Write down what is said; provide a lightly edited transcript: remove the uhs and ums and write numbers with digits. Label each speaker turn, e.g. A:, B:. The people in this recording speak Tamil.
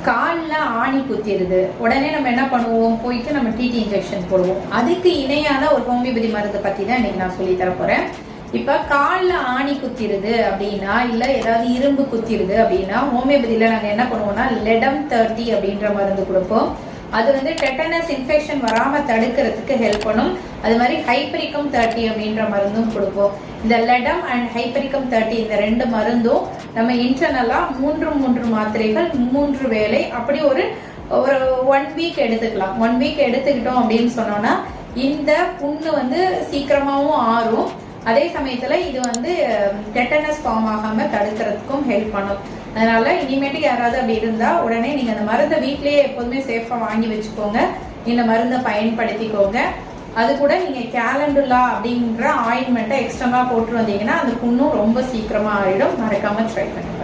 A: காலில் ஆணி குத்திடுது, உடனே நம்ம என்ன பண்ணுவோம், போயிட்டு நம்ம டிடி இன்ஜெக்ஷன் போடுவோம். அதுக்கு இணையான ஒரு ஹோமியோபதி மருந்து பற்றி தான் இன்னைக்கு நான் சொல்லி தர போகிறேன். இப்போ காலில் ஆணி குத்திடுது அப்படின்னா, இல்லை ஏதாவது இரும்பு குத்திடுது அப்படின்னா, ஹோமியோபதியில் நாங்கள் என்ன பண்ணுவோம்னா லெடம் 30 அப்படின்ற மருந்து கொடுப்போம். அது வந்து டெட்டனஸ் இன்ஃபெக்ஷன் வராமல் தடுக்கிறதுக்கு ஹெல்ப் பண்ணும். அது மாதிரி ஹைப்பரிக்கம் 30 அப்படின்ற மருந்தும் கொடுப்போம். இந்த லெடம் அண்ட் ஹைப்பரிக்கம் 30 இந்த 2 மருந்தும் நம்ம இன்டர்னலாக 3 மாத்திரைகள் 3 வேளை அப்படி ஒரு 1 வீக் எடுத்துக்கலாம். 1 வீக் எடுத்துக்கிட்டோம் அப்படின்னு சொன்னோம்னா இந்த புண்ணு வந்து சீக்கிரமாகவும் ஆறும். அதே சமயத்தில் இது வந்து டெட்டனஸ் ஃபார்ம் ஆகாமல் தடுக்கிறதுக்கும் ஹெல்ப் பண்ணும். அதனால இனிமேட்டுக்கு யாராவது அப்படி இருந்தால் உடனே நீங்கள் அந்த மருந்தை வீட்லேயே எப்போதுமே சேஃபாக வாங்கி வச்சுக்கோங்க. இந்த மருந்தை பயன்படுத்திக்கோங்க. அது கூட நீங்கள் கேலண்டுலா அப்படின்ற ஆயின்மெண்ட்டை எக்ஸ்ட்ரா போட்டு வந்தீங்கன்னா அந்த புண்ணும் ரொம்ப சீக்கிரமாக ஆகிடும். மறக்காமல் ட்ரை பண்ணுங்க.